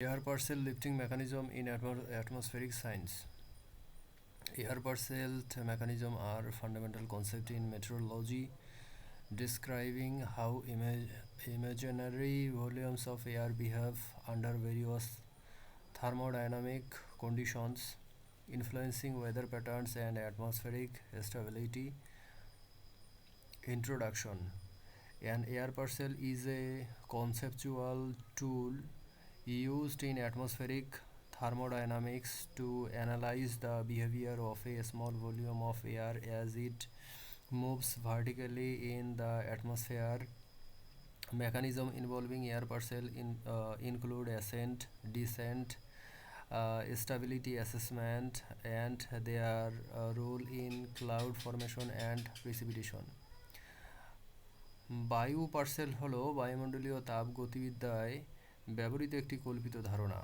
Air parcel lifting mechanism in atmospheric science. Air parcel mechanism are fundamental concept in meteorology describing how imaginary volumes of air behave under various thermodynamic conditions influencing weather patterns and atmospheric stability. Introduction. An air parcel is a conceptual tool used in atmospheric thermodynamics to analyze the behavior of a small volume of air as it moves vertically in the atmosphere. Mechanism involving air parcel include ascent, descent, stability assessment, and their role in cloud formation and precipitation. বায়ু parcel হলো বায়ুমণ্ডলীয় তাপ গতিবিদ্যায় ব্যবহৃত একটি কল্পিত ধারণা।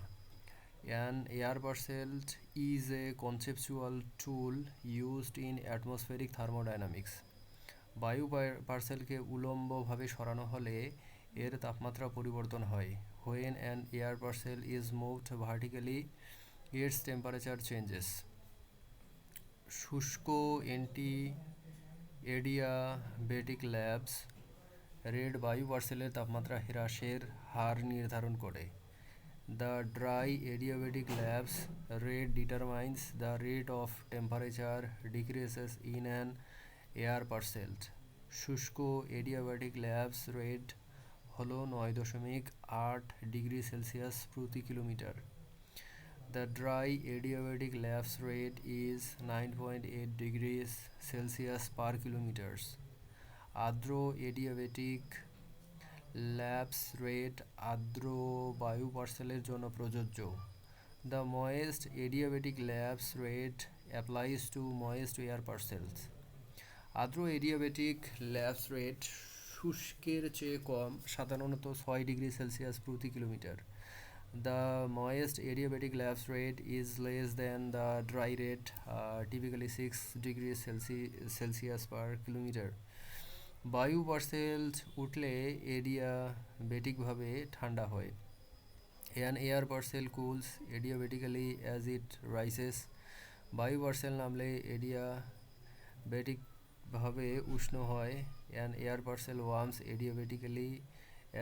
An air parcel is a conceptual tool used in atmospheric thermodynamics. বায়ু পার্সেলকে উল্লম্বভাবে সরানো হলে এর তাপমাত্রা পরিবর্তন হয়। When an air parcel is moved vertically, its temperature changes. শুষ্ক এডিয়াবেটিক ল্যাবস রেড বায়ু পার্সেলের তাপমাত্রা হ্রাসের হার নির্ধারণ করে। The dry adiabatic labs rate determines the rate of temperature decreases in an air parcel. শুষ্ক adiabatic labs rate হলো 9.8 degree Celsius প্রতি kilometre. The dry adiabatic labs rate is 9.8 degrees Celsius per kilometers. আর্দ্র adiabatic labs rate আর্দ্র বায়ু পার্সেলের জন্য প্রযোজ্য। The moist adiabatic labs rate applies to moist air parcels. আর্দ্র adiabatic labs rate শুষ্কের চেয়ে কম, সাধারণত 6 ডিগ্রি সেলসিয়াস প্রতি kilometre. The moist adiabatic labs rate is less than the dry rate, typically 6 degree Celsius per kilometre. বায়ু পার্সেল উঠলে এডিয়াবেটিকভাবে ঠান্ডা হয়। An air parcel cools adiabatically as it rises. বায়ু পার্সেল নামলে এডিয়াবেটিকভাবে উষ্ণ হয়। An air parcel warms adiabatically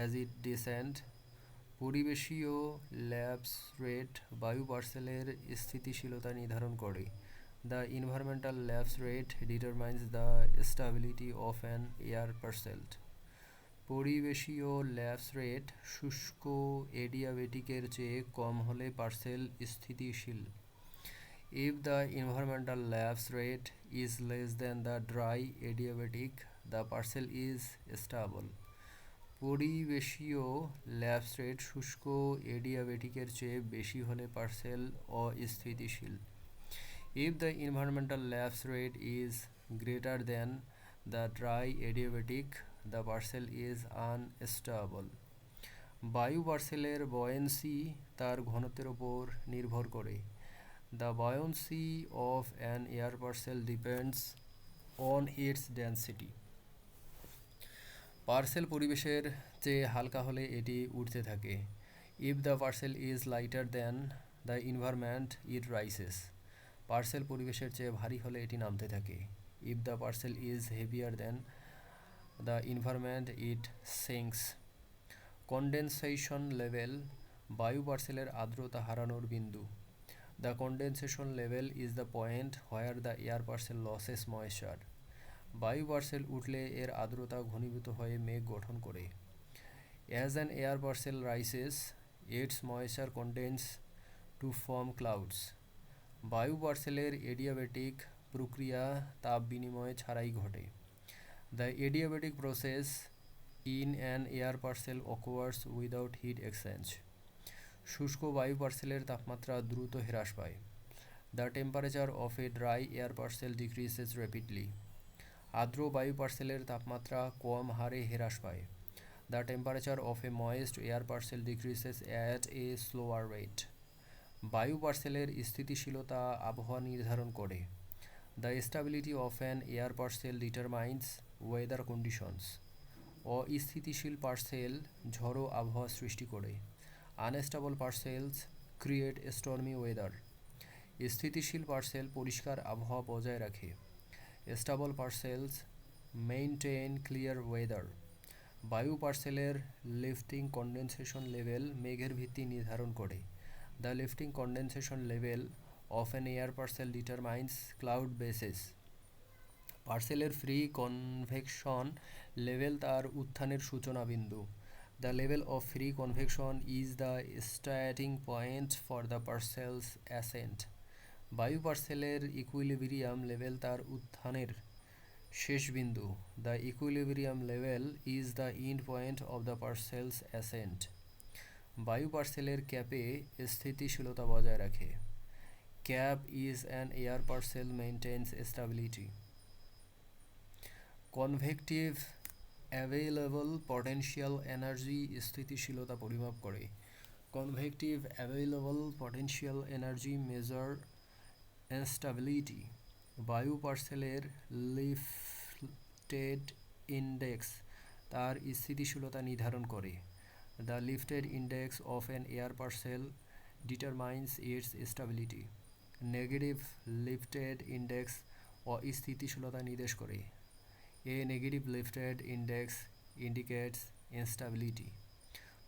as it descends. পরিবেশীয় ল্যাবস রেট বায়ু পার্সেলের স্থিতিশীলতা নির্ধারণ করে। The environmental lapse rate determines the stability of an air parcel. পরিবেশীয় ল্যাপস রেট শুষ্ক এডিয়াবেটিকের চেয়ে কম হলে পার্সেল স্থিতিশীল। If the environmental lapse rate is less than the dry adiabatic, the parcel is stable. পরিবেশীয় ল্যাপস রেট শুষ্ক এডিয়াবেটিকের চেয়ে বেশি হলে পার্সেল অস্থিতিশীল। If the environmental lapse rate is greater than the dry adiabatic, the parcel is unstable. বায়ু পার্সেলের buoyancy তার ঘনত্বের উপর নির্ভর করে। The buoyancy of an air parcel depends on its density. Parcel পরিবেশের চেয়ে হালকা হলে এটি উঠতে থাকে। If the parcel is lighter than the environment, it rises. Parcel পরিবেশের চেয়ে ভারী হলে এটি নামতে থাকে। If the parcel is heavier than the environment, it sinks. Condensation level বায়ু পার্সেলের আর্দ্রতা হারানোর বিন্দু। The condensation level is the point where the air parcel loses moisture. বায়ু পার্সেল উঠলে এর আর্দ্রতা ঘনীভূত হয়ে মেঘ গঠন করে। As an air parcel rises, its moisture condenses to form clouds. বায়ু পার্সেলের এডিয়াবেটিক প্রক্রিয়া তাপ বিনিময় ছাড়াই ঘটে। The adiabatic process in an air parcel occurs without heat exchange. শুষ্ক বায়ু পার্সেলের তাপমাত্রা দ্রুত হ্রাস পায়। The temperature of a dry air parcel decreases rapidly. আর্দ্র বায়ু পার্সেলের তাপমাত্রা কম হারে হ্রাস পায়। The temperature of a moist air parcel decreases at a slower rate. বায়ু পার্সেলের স্থিতিশীলতা আবহাওয়া নির্ধারণ করে। The stability of an air parcel determines weather conditions. অস্থিতিশীল পার্সেল ঝড়ো আবহাওয়া সৃষ্টি করে। Unstable parcels create stormy weather. স্থিতিশীল পার্সেল পরিষ্কার আবহাওয়া বজায় রাখে। Stable parcels maintain clear weather. বায়ু পার্সেলের লিফটিং কন্ডেনসেশন লেভেল মেঘের ভিত্তি নির্ধারণ করে। The lifting condensation level of an air parcel determines cloud bases. পার্সেলের ফ্রি কনভেকশন লেভেল তার উত্থানের সূচনা বিন্দু। The level of free convection is the starting point for the parcel's ascent. বায়ু পার্সেলের ইকুইলিব্রিয়াম লেভেল তার উত্থানের শেষ বিন্দু। The equilibrium level is the end point of the parcel's ascent. বায়ু পার্সেলের ক্যাপে স্থিতিশীলতা বজায় রাখে। Cap is an air parcel maintains stability. Convective available potential energy স্থিতিশীলতা পরিমাপ করে। Convective available potential energy measure instability. বায়ু পার্সেলের লিফটেড ইন্ডেক্স তার স্থিতিশীলতা নির্ধারণ করে। The lifted index of an air parcel determines its stability. Negative lifted index অস্থিতিশীলতা নির্দেশ করে। A negative lifted index indicates instability.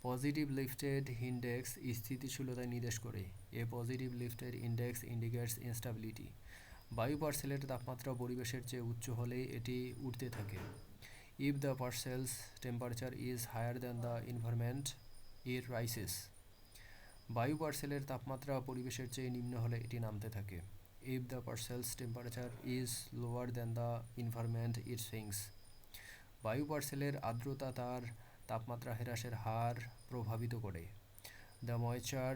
Positive lifted index স্থিতিশীলতা নির্দেশ করে। A positive lifted index indicates instability. বায়ু পার্সেলের তাপমাত্রা পরিবেশের চেয়ে উচ্চ হলে এটি উঠতে থাকে। If the parcel's temperature is higher than the environment it rises. বায়ু পার্সেলের তাপমাত্রা পরিবেশের চেয়ে নিম্ন হলে এটি নামতে থাকে। If the parcel's temperature is lower than the environment it sinks. বায়ু পার্সেলের আর্দ্রতা তার তাপমাত্রা হ্রাসের হার প্রভাবিত করে। The moisture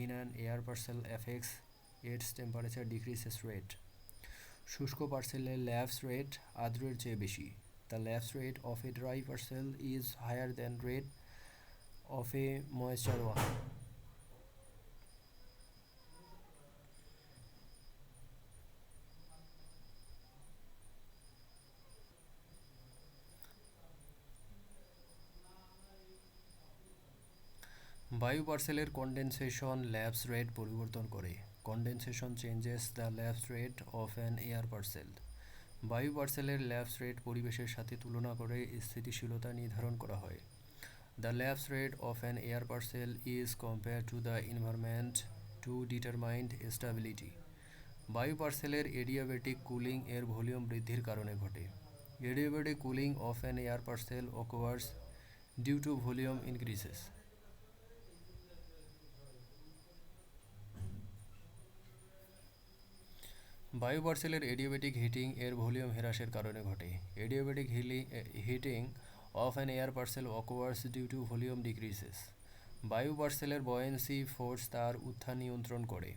in an air parcel effects its temperature decreases rate. শুষ্ক পার্সেলের ল্যাপস রেট আর্দ্রের চেয়ে বেশি। The lapse rate of a dry parcel is higher than rate of a moisture one. বায়ু পার্সেলের কন্ডেনসেশন ল্যাপস রেট পরিবর্তন করে। Condensation changes the lapse rate of an air parcel. বায়ু পার্সেলের ল্যাপস রেট পরিবেশের সাথে তুলনা করে স্থিতিশীলতা নির্ধারণ করা হয়। The lapse rate of an air parcel is compare to the environment to determined stability. বায়ু পার্সেলের এডিয়াবেটিক কুলিং এর ভলিউম বৃদ্ধির কারণে ঘটে। Adiabatic cooling of an air parcel occurs due to volume increases. বায়ু পার্সেলের এডিয়াবেটিক হিটিং এর volume হ্রাসের কারণে ঘটে। Adiabatic heating of an air parcel occurs due to volume decreases. বায়ু পার্সেলের বয়েন্সি ফোর্স তার উত্থান নিয়ন্ত্রণ করে।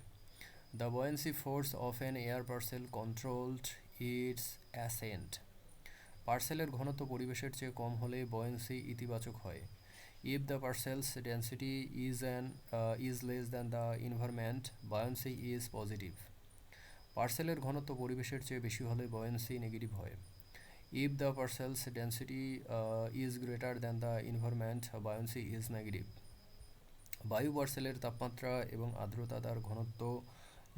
The buoyancy force of an air parcel controlled its ascent. পার্সেলের ঘনত্ব পরিবেশের চেয়ে কম হলে বয়েন্সি ইতিবাচক হয়। If the parcel's density is less than the environment buoyancy is positive. পার্সেলের ঘনত্ব পরিবেশের চেয়ে বেশি হলে বয়েন্সি নেগেটিভ হয়। If the parcel's density is greater than the environment buoyancy is negative. বায়ু পার্সেলের তাপমাত্রা এবং আর্দ্রতা তার ঘনত্ব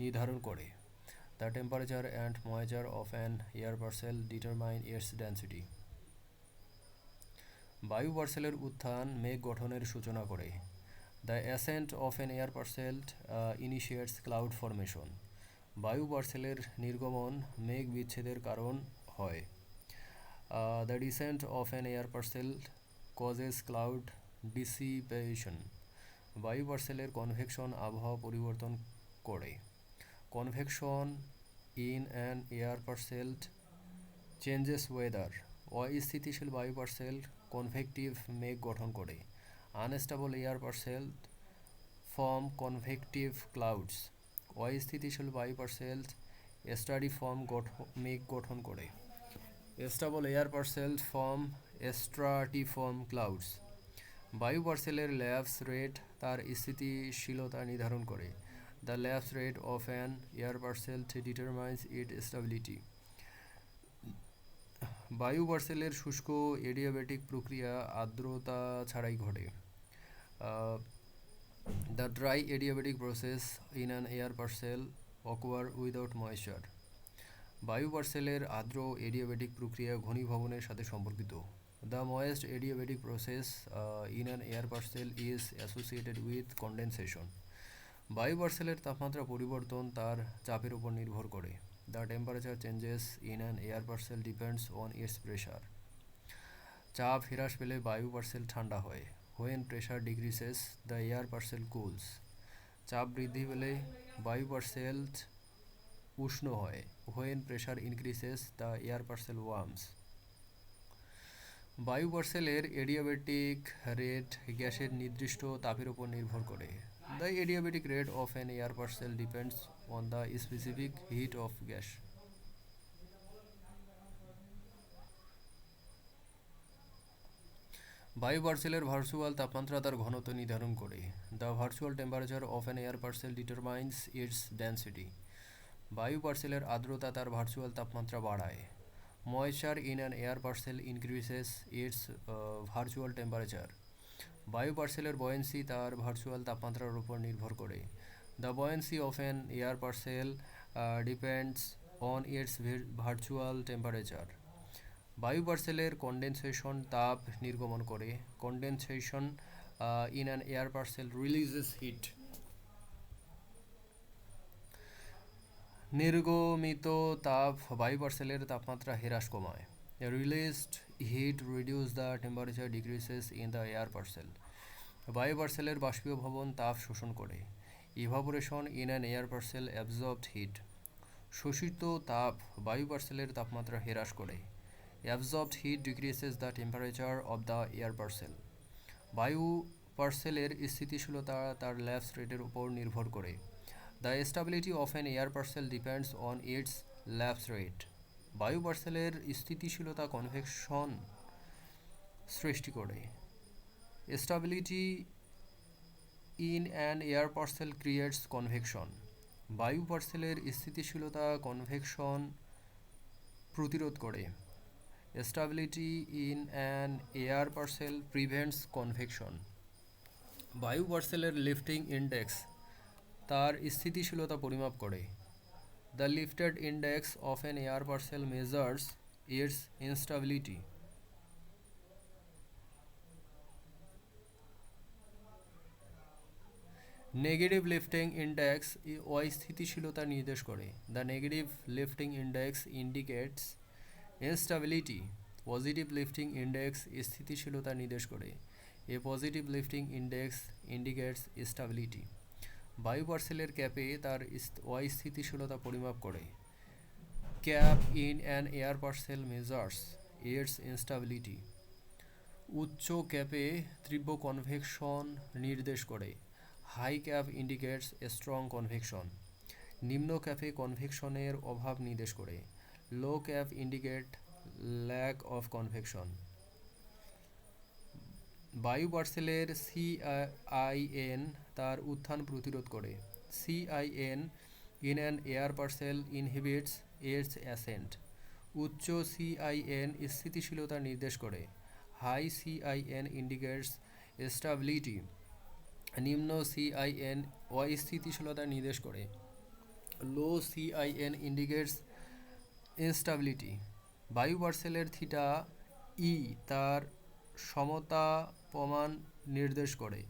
নির্ধারণ করে। The temperature and moisture of an air parcel determine its density. বায়ু পার্সেলের উত্থান মেঘ গঠনের সূচনা করে। The ascent of an air parcel initiates cloud formation. বায়ু পার্সেলের নির্গমন মেঘ বিচ্ছেদের কারণ হয়। The descent of an air parcel causes cloud dissipation. বায়ু পার্সেলের কনভেকশন আবহাওয়া পরিবর্তন করে। Convection in an air parcel changes weather. অস্থিতিশীল বায়ু পার্সেল কনভেকটিভ মেঘ গঠন করে। Unstable air parcel form convective clouds. অস্থিতিশীল বায়ু পার্সেল স্টাডি ফর্ম মেঘ গঠন করে। Stable air parcel form স্ট্রাটিফর্ম clouds. বায়ু পার্সেলের ল্যাপস রেট তার স্থিতিশীলতা নির্ধারণ করে। The lapse rate of an air parcel determines it stability. বায়ু পার্সেলের শুষ্ক এডিয়াবেটিক প্রক্রিয়া আর্দ্রতা ছাড়াই ঘটে। The dry adiabatic process in an air parcel occur without moisture. বায়ু পার্সেলের আর্দ্র এডিয়াবেটিক প্রক্রিয়া ঘনীভবনের সাথে সম্পর্কিত। The moist adiabatic process in an air parcel is associated with condensation. বায়ু পার্সেলের তাপমাত্রা পরিবর্তন তার চাপের উপর নির্ভর করে। The temperature changes in an air parcel depends on its pressure. চাপ হ্রাস পেলে বায়ু পার্সেল ঠান্ডা হয়। When pressure decreases the air parcel cools. চাপ বৃদ্ধি পেলে বায়ু পার্সেল উষ্ণ হয়। When pressure increases the air parcel warms. বায়ু পার্সেলের এডিয়াবেটিক রেট গ্যাসের নির্দিষ্ট তাপের উপর নির্ভর করে। The adiabatic rate of an air parcel depends on the specific heat of gas. বায়ু পার্সেলের ভার্চুয়াল তাপমাত্রা তার ঘনত্ব নির্ধারণ করে। The virtual temperature of an air parcel determines its density. বায়ু পার্সেলের আর্দ্রতা তার ভার্চুয়াল তাপমাত্রা বাড়ায়। Moisture in an air parcel increases its virtual temperature. বায়ু পার্সেলের বয়েন্সি তার ভার্চুয়াল তাপমাত্রার উপর নির্ভর করে। The buoyancy of an air parcel depends on it's virtual temperature. বায়ু পার্সেলের কন্ডেনসেশন তাপ নির্গমন করে। Condensation in an air parcel releases heat. নির্গমিত তাপ বায়ু পার্সেলের তাপমাত্রা হ্রাস কমায়। Released heat reduce the temperature decreases in the air parcel. বায়ু পার্সেলের বাষ্পীভবন তাপ শোষণ করে। Evaporation in an air parcel absorbed heat. শোষিত তাপ বায়ু পার্সেলের তাপমাত্রা হ্রাস করে। Absorbed heat decreases the temperature of the air parcel. বায়ু পার্সেলের স্থিতিশীলতা তার ল্যাপস রেটের উপর নির্ভর করে। The stability of an air parcel depends on its lapse rate. বায়ু পার্সেলের স্থিতিশীলতা কনভেকশন সৃষ্টি করে। Stability in an air parcel creates convection. বায়ু পার্সেলের স্থিতিশীলতা কনভেকশন প্রতিরোধ করে। Stability in an air parcel prevents convection. বায়ু পার্সেলের লিফটিং ইন্ডেক্স তার স্থিতিশীলতা পরিমাপ করে। The lifted index of an air parcel measures its instability. Negative lifting index অস্থিতিশীলতা নির্দেশ করে। The negative lifting index indicates instability. Positive lifting index স্থিতিশীলতা নির্দেশ করে। A positive lifting index indicates stability. বায়ু পার্সেলের ক্যাপে তার অস্থিতিশীলতা পরিমাপ করে। CAPE in an air parcel measures its instability. উচ্চ ক্যাপে তীব্র কনভেকশন নির্দেশ করে। High CAPE indicates strong convection. নিম্ন ক্যাপে কনভেকশনের অভাব নির্দেশ করে। Low CAPE indicate lack of convection. বায়ু পার্সেলের সিআইএন তার উত্থান প্রতিরোধ করে। CIN in an air parcel inhibits its ascent. উচ্চ সিআইএন স্থিতিশীলতা নির্দেশ করে। High CIN indicates stability. নিম্ন সিআইএন অস্থিতিশীলতা নির্দেশ করে। Low CIN indicates instability. বায়ু পার্সেলের থিটা ই তার সমতাপমান নির্দেশ করে।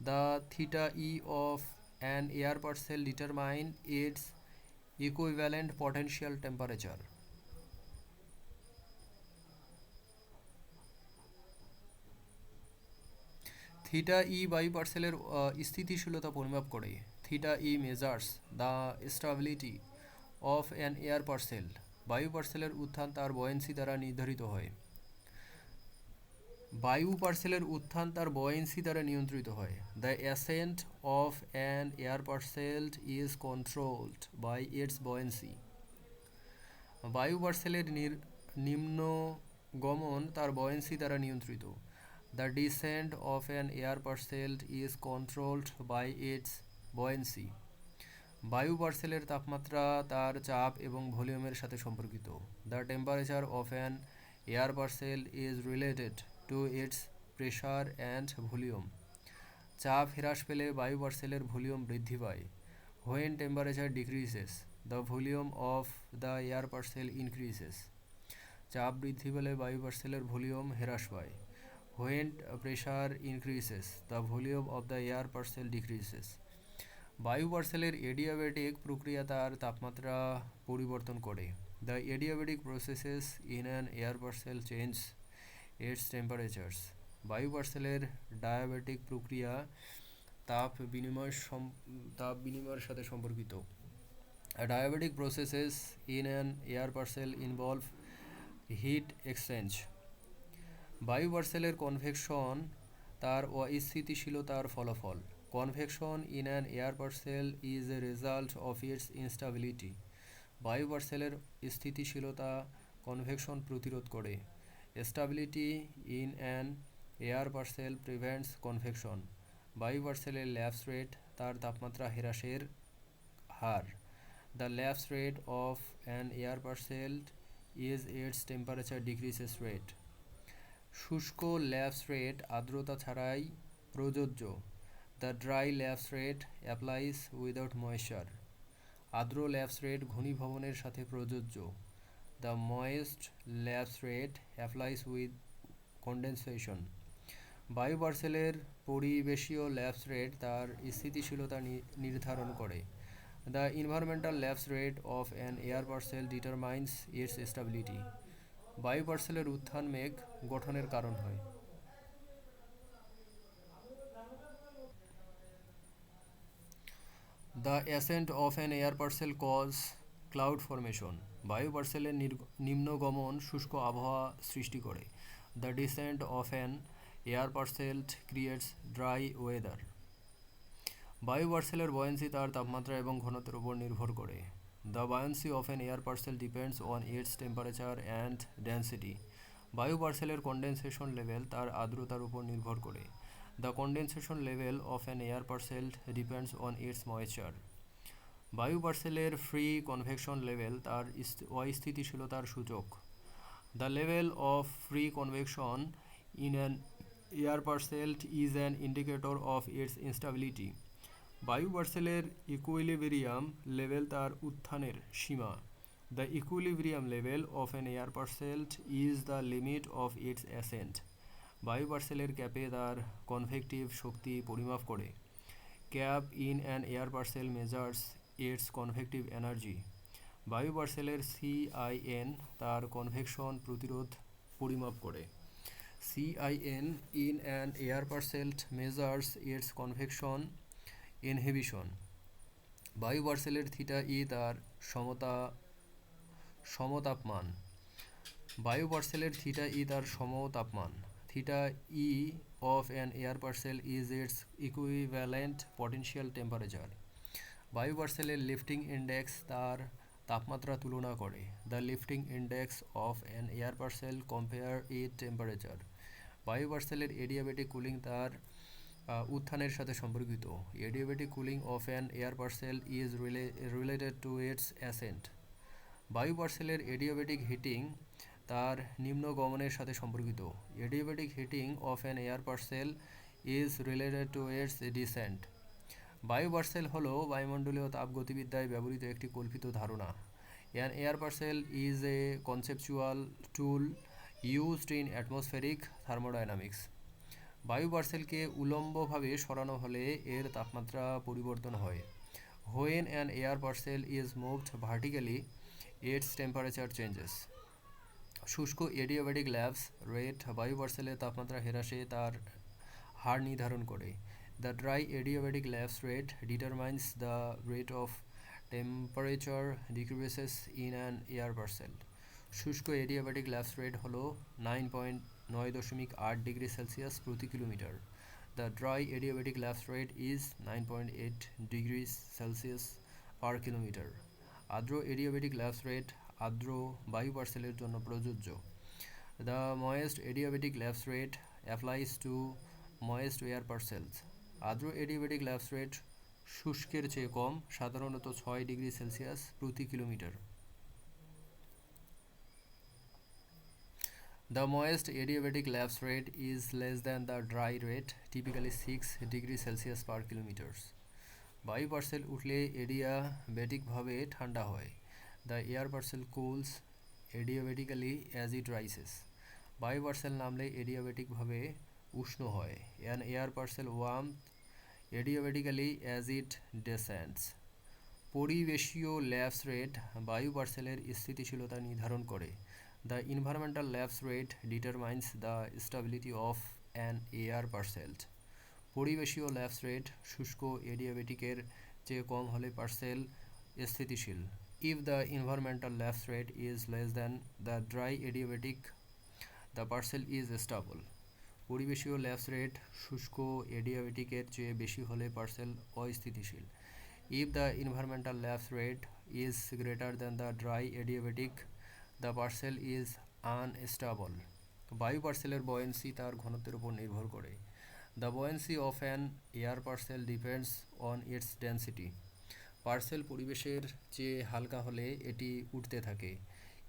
The theta E of an air parcel determine its equivalent potential temperature. Theta E বায়ু পার্সেলের স্থিতিশীলতা পরিমাপ করে। Theta E measures the stability of an air parcel. বায়ু পার্সেলের উত্থান তার বয়েন্সি দ্বারা নির্ধারিত হয়। বায়ু পার্সেলের উত্থান তার বয়েন্সি দ্বারা নিয়ন্ত্রিত হয়। The ascent of an air parcel is controlled by its buoyancy. বায়ু পার্সেলের নিম্নগমন তার বয়েন্সি দ্বারা নিয়ন্ত্রিত। The descent of an air parcel is controlled by its buoyancy. বায়ু পার্সেলের তাপমাত্রা তার চাপ এবং ভলিউমের সাথে সম্পর্কিত। The temperature of an air parcel is related to its pressure and volume. চাপ হ্রাস পেলে বায়ু পার্সেলের ভলিউম বৃদ্ধি পায়। When temperature decreases the volume of the air parcel increases. চাপ বৃদ্ধি পেলে বায়ু পার্সেলের ভলিউম হ্রাস পায়। When pressure increases the volume of the air parcel decreases. বায়ু পার্সেলের এডিয়াবেটিক প্রক্রিয়া তার তাপমাত্রা পরিবর্তন করে। The adiabatic processes in an air parcel change its temperatures. বায়ু পার্সেলের ডায়াবেটিক প্রক্রিয়া তাপ বিনিময়ের সাথে সম্পর্কিত। Diabetic processes in an air parcel involve heat exchange. বায়ু পার্সেলের কনভেকশন তার অস্থিতিশীলতার ফলাফল। Convection in an air parcel is a result of its instability. বায়ু পার্সেলের স্থিতিশীলতা কনভেকশন প্রতিরোধ করে। Stability in an air parcel prevents convection. বায়ু পার্সেলের ল্যাপস রেট তার তাপমাত্রা হ্রাসের হার। The lapse rate of an air parcel is its temperature decreases rate. শুষ্ক ল্যাপস রেট আর্দ্রতা ছাড়াই প্রযোজ্য। The dry lapse rate applies without moisture. আর্দ্র ল্যাপস রেট ঘনীভবনের সাথে প্রযোজ্য। The moist lapse rate applies with condensation. বায়ু পার্সেলের পরিবেশীয় ল্যাপস রেট তার স্থিতিশীলতা নির্ধারণ করে। The environmental lapse rate of an air parcel determines its stability. বায়ু পার্সেলের উত্থান মেঘ গঠনের কারণ হয়। The ascent of an air parcel cause cloud formation. বায়ু পার্সেলের নিম্নগমন শুষ্ক আবহাওয়া সৃষ্টি করে। The descent of an air parcel creates dry weather. বায়ু পার্সেলের বয়েন্সি তার তাপমাত্রা এবং ঘনত্বের উপর নির্ভর করে। The buoyancy of an air parcel depends on its temperature and density. বায়ু পার্সেলের কন্ডেনসেশন লেভেল তার আর্দ্রতার উপর নির্ভর করে। The condensation level of an air parcel depends on its moisture. বায়ু পার্সেলের ফ্রি কনভেকশন লেভেল তার অস্থিতিশীলতার সূচক। The level of free convection in an air parcel is an indicator of its instability. বায়ু পার্সেলের ইকুইলিব্রিয়াম লেভেল তার উত্থানের সীমা। The equilibrium level of an air parcel is the limit of its ascent. বায়ু পার্সেলের ক্যাপে তার convective শক্তি পরিমাপ করে। CAPE in an air parcel measures its convective energy. বায়ু পার্সেলের CIN তার কনভেকশন প্রতিরোধ পরিমাপ করে। CIN in an air parcel measures its convection inhibition. বায়ু পার্সেলের θE তার সমতাপমান। বায়ু পার্সেলের θE তার সমতাপমান। θE of an air parcel is its equivalent potential temperature. বায়ু পার্সেলের লিফটিং ইন্ডেক্স তার তাপমাত্রা তুলনা করে। The lifting index of an air parcel compare it temperature. বায়ু পার্সেলের এডিয়াবেটিক কুলিং তার উত্থানের সাথে সম্পর্কিত। Adiabatic cooling of an air parcel is related to its ascent. বায়ু পার্সেলের এডিয়াবেটিক হিটিং তার নিম্নগমনের সাথে সম্পর্কিত। Adiabatic heating of an air parcel is related to its descent. বায়ু পার্সেল হল বায়ুমণ্ডলীয় তাপগতিবিদ্যায় ব্যবহৃত একটি কল্পিত ধারণা। An air parcel is a conceptual tool used in atmospheric thermodynamics. বায়ু পার্সেলকে উলম্বভাবে সরানো হলে এর তাপমাত্রা পরিবর্তন হয়। When an air parcel is moved vertically it's temperature changes. শুষ্ক এডিয়াবেটিক ল্যাপস রেট বায়ু পার্সেলের তাপমাত্রা হ্রাসে তার হার নির্ধারণ করে। The dry adiabatic lapse rate determines the rate of temperature decreases in an air parcel. শুষ্ক এডিয়াবেটিক ল্যাপস রেট হল 9.8 degree Celsius প্রতি kilometre. The dry adiabatic lapse rate is 9.8 degree Celsius per kilometre. আর্দ্র adiabatic lapse rate আর্দ্র বায়ু পার্সেলের জন্য প্রযোজ্য। The moist adiabatic lapse rate applies to moist air parcels. আর্দ্র adiabatic lapse rate শুষ্কের চেয়ে কম, সাধারণত 6 ডিগ্রি সেলসিয়াস প্রতি kilometre. The moist adiabatic lapse rate is less than the dry rate, typically 6 degrees Celsius per kilometers. বায়ু পার্সেল উঠলে এডিয়াবেটিকভাবে ঠান্ডা হয়। The air parcel cools adiabatically as it rises. বায়ু পার্সেল নামলে এডিয়াবেটিকভাবে উষ্ণ হয়। An air parcel warm adiabatically as it descends. পরিবেশীয় ল্যাপস রেট বায়ু পার্সেলের স্থিতিশীলতা নির্ধারণ করে। The environmental lapse rate determines the stability of an air parcel. পরিবেশীয় ল্যাপস রেট শুষ্ক এডিয়াবেটিকের চেয়ে কম হলে পার্সেল স্থিতিশীল। If the environmental lapse rate is less than the dry adiabatic the parcel is stable. পরিবেশীয় ল্যাপস রেট শুষ্ক এডিয়াবেটিকের চেয়ে বেশি হলে পার্সেল অস্থিতিশীল। If the environmental lapse rate is greater than the dry adiabatic, the parcel is unstable. বায়ু পার্সেলের buoyancy তার ঘনত্বের উপর নির্ভর করে। The buoyancy of an air parcel depends on its density. Parcel পরিবেশের চেয়ে হালকা হলে এটি উঠতে থাকে।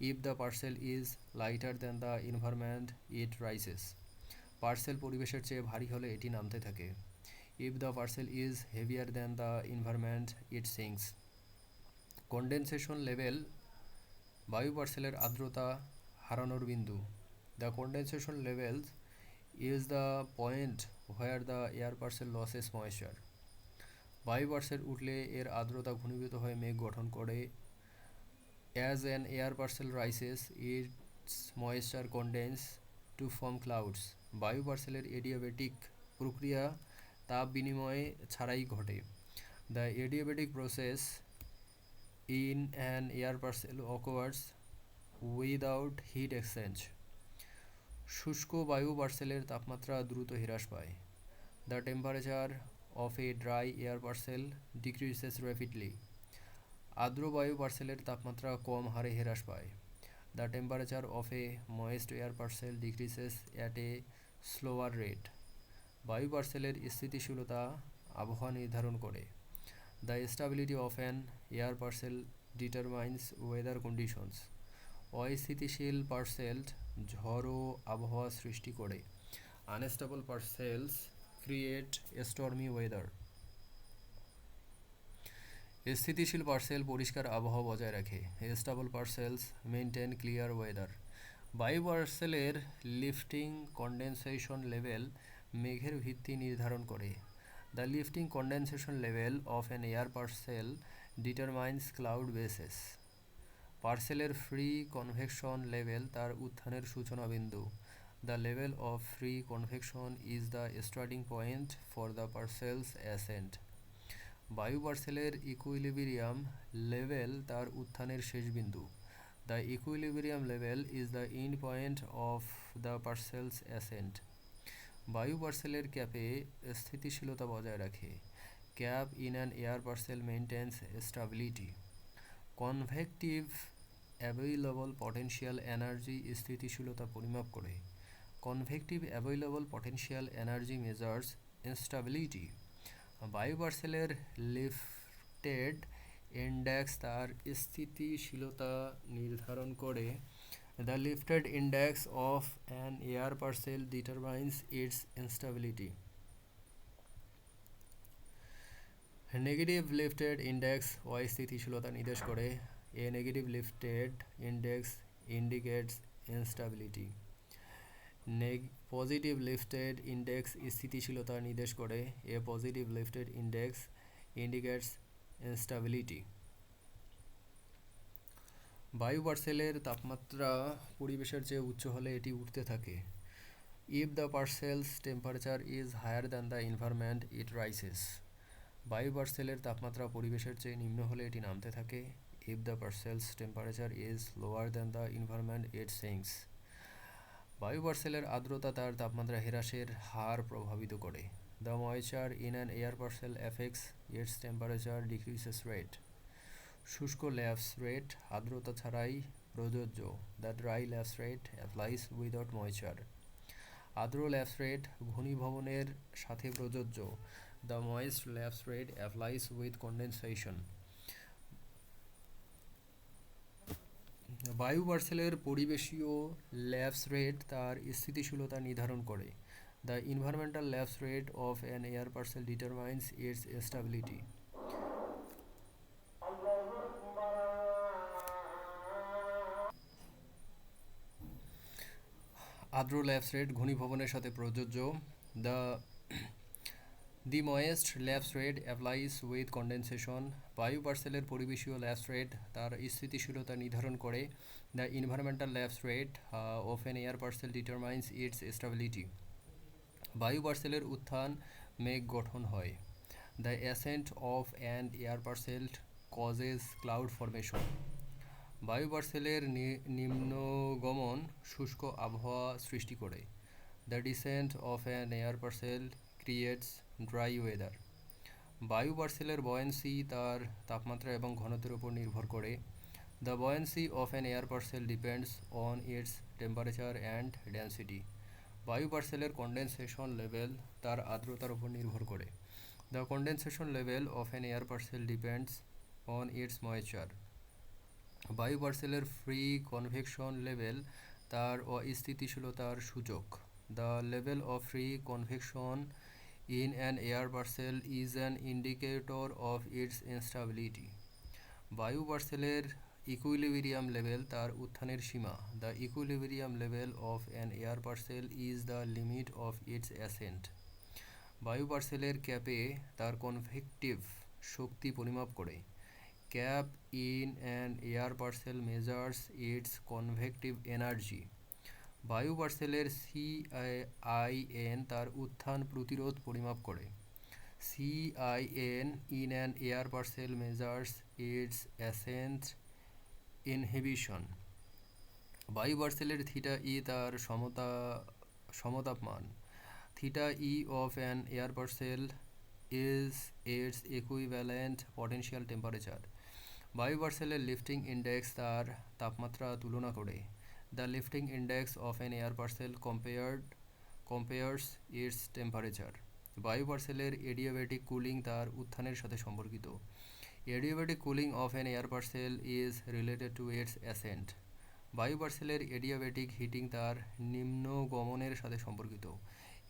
If the parcel is lighter than the environment, it rises. Parcel পরিবেশের চেয়ে ভারী হলে এটি নামতে থাকে। If the parcel is heavier than the environment, it sinks. Condensation level বায়ু পার্সেলের আর্দ্রতা হারানোর বিন্দু। The condensation level is the point where the air parcel loses moisture. বায়ু পার্সেল উঠলে এর আর্দ্রতা ঘনীভূত হয়ে মেঘ গঠন করে। As an air parcel rises, its moisture condenses to form clouds. বায়ু পার্সেলের এডিয়াবেটিক প্রক্রিয়া তাপ বিনিময়ে ছাড়াই ঘটে। The adiabatic process in an air parcel occurs without heat exchange. শুষ্ক বায়ু পার্সেলের তাপমাত্রা দ্রুত হ্রাস পায়। The temperature of a dry air parcel decreases rapidly. আর্দ্র বায়ু পার্সেলের তাপমাত্রা কম হারে হ্রাস পায়। The temperature of a moist air parcel decreases at a slower rate. বায়ু পার্সেলের স্থিতিশীলতা আবহাওয়া নির্ধারণ করে। The stability of an air parcel determines weather conditions. অস্থিতিশীল পার্সেল ঝড়ো আবহাওয়া সৃষ্টি করে। Unstable parcels create stormy weather. স্থিতিশীল পার্সেল পরিষ্কার আবহাওয়া বজায় রাখে। Stable parcels maintain clear weather. বায়ু পার্সেলের লিফটিং কন্ডেনসেশন লেভেল মেঘের ভিত্তি নির্ধারণ করে। The lifting condensation level of an air parcel determines cloud bases. পার্সেলের ফ্রি কনভেকশন লেভেল তার উত্থানের সূচনা বিন্দু। The level of free convection is the starting point for the parcel's ascent. বায়ু পার্সেলের ইকুইলিব্রিয়াম লেভেল তার উত্থানের শেষ বিন্দু। The equilibrium level is the end point of the parcel's ascent. বায়ু পার্সেলের ক্যাপে স্থিতিশীলতা বজায় রাখে। CAPE in an air parcel maintains stability. Convective available potential energy স্থিতিশীলতা পরিমাপ করে। Convective available potential energy measures instability. বায়ু পার্সেলের লিফটেড ইন্ডেক্স তার স্থিতিশীলতা নির্ধারণ করে। The lifted index of an air parcel determines its instability. Negative lifted index অস্থিতিশীলতা নির্দেশ করে। A negative lifted index indicates instability. Positive lifted index স্থিতিশীলতা নির্দেশ করে। A positive lifted index indicates instability. বায়ু পার্সেলের তাপমাত্রা পরিবেশের চেয়ে উচ্চ হলে এটি উঠতে থাকে। If the parcel's temperature is higher than the environment it rises. বায়ু পার্সেলের তাপমাত্রা পরিবেশের চেয়ে নিম্ন হলে এটি নামতে থাকে। If the parcel's temperature is lower than the environment it sinks. বায়ু পার্সেলের আর্দ্রতা তার তাপমাত্রা হ্রাসের হার প্রভাবিত করে। The moisture in an air parcel effects its temperature decreases rate. শুষ্ক ল্যাপস রেট আর্দ্রতা ছাড়াই প্রযোজ্য। The dry lapse rate applies without moisture. আর্দ্র ল্যাপস রেট ঘনীভবনের সাথে প্রযোজ্য। The moist lapse rate applies with condensation. বায়ু পার্সেলের পরিবেশীয় ল্যাপস রেট তার স্থিতিশীলতা নির্ধারণ করে। The environmental lapse rate of an air parcel determines its stability. আর্দ্র ল্যাপস রেট ঘনীভবনের সাথে প্রযোজ্য। The the moist lapse rate applies with condensation. বায়ু পার্সেলের পরিবেশীয় ল্যাপস রেট তার স্থিতিশীলতা নির্ধারণ করে। The environmental lapse rate of an air parcel determines its stability. বায়ু পার্সেলের উত্থান মেঘ গঠন হয়। The ascent of an air parcel causes cloud formation. বায়ু পার্সেলের নিম্নগমন শুষ্ক আবহাওয়া সৃষ্টি করে। The descent of an air parcel creates dry weather. বায়ু পার্সেলের বয়েন্সি তার তাপমাত্রা এবং ঘনত্বের উপর নির্ভর করে। The buoyancy of an air parcel depends on its temperature and density. বায়ু পার্সেলের কন্ডেনসেশন লেভেল তার আর্দ্রতার উপর নির্ভর করে। The condensation level of an air parcel depends on its moisture. বায়ু পার্সেলের ফ্রি কনভেকশন লেভেল তার অস্থিতিশীলতার সূচক। The level of free convection in an air parcel is an indicator of its instability. বায়ু পার্সেলের ইকুইলিব্রিয়াম লেভেল তার উত্থানের সীমা। The equilibrium level of an air parcel is the limit of its ascent. বায়ু পার্সেলের ক্যাপে তার convective শক্তি পরিমাপ করে। CAPE in an air parcel measures its convective energy. বায়ু পার্সেলের CIN তার উত্থান প্রতিরোধ পরিমাপ করে। CIN in an air parcel measures its ascent inhibition. বায়ু পার্সেলের θE তার সমতাপমান। θE of an air parcel is its equivalent potential temperature. বায়ু পার্সেলের লিফটিং ইন্ডেক্স তার তাপমাত্রা তুলনা করে। The lifting index of an air parcel compares its temperature. বায়ু পার্সেলের এডিয়াবেটিক কুলিং তার উত্থানের সাথে সম্পর্কিত। Adiabatic cooling of an air parcel is related to its ascent. বায়ু পার্সেলের এডিয়াবেটিক হিটিং তার নিম্নগমনের সাথে সম্পর্কিত।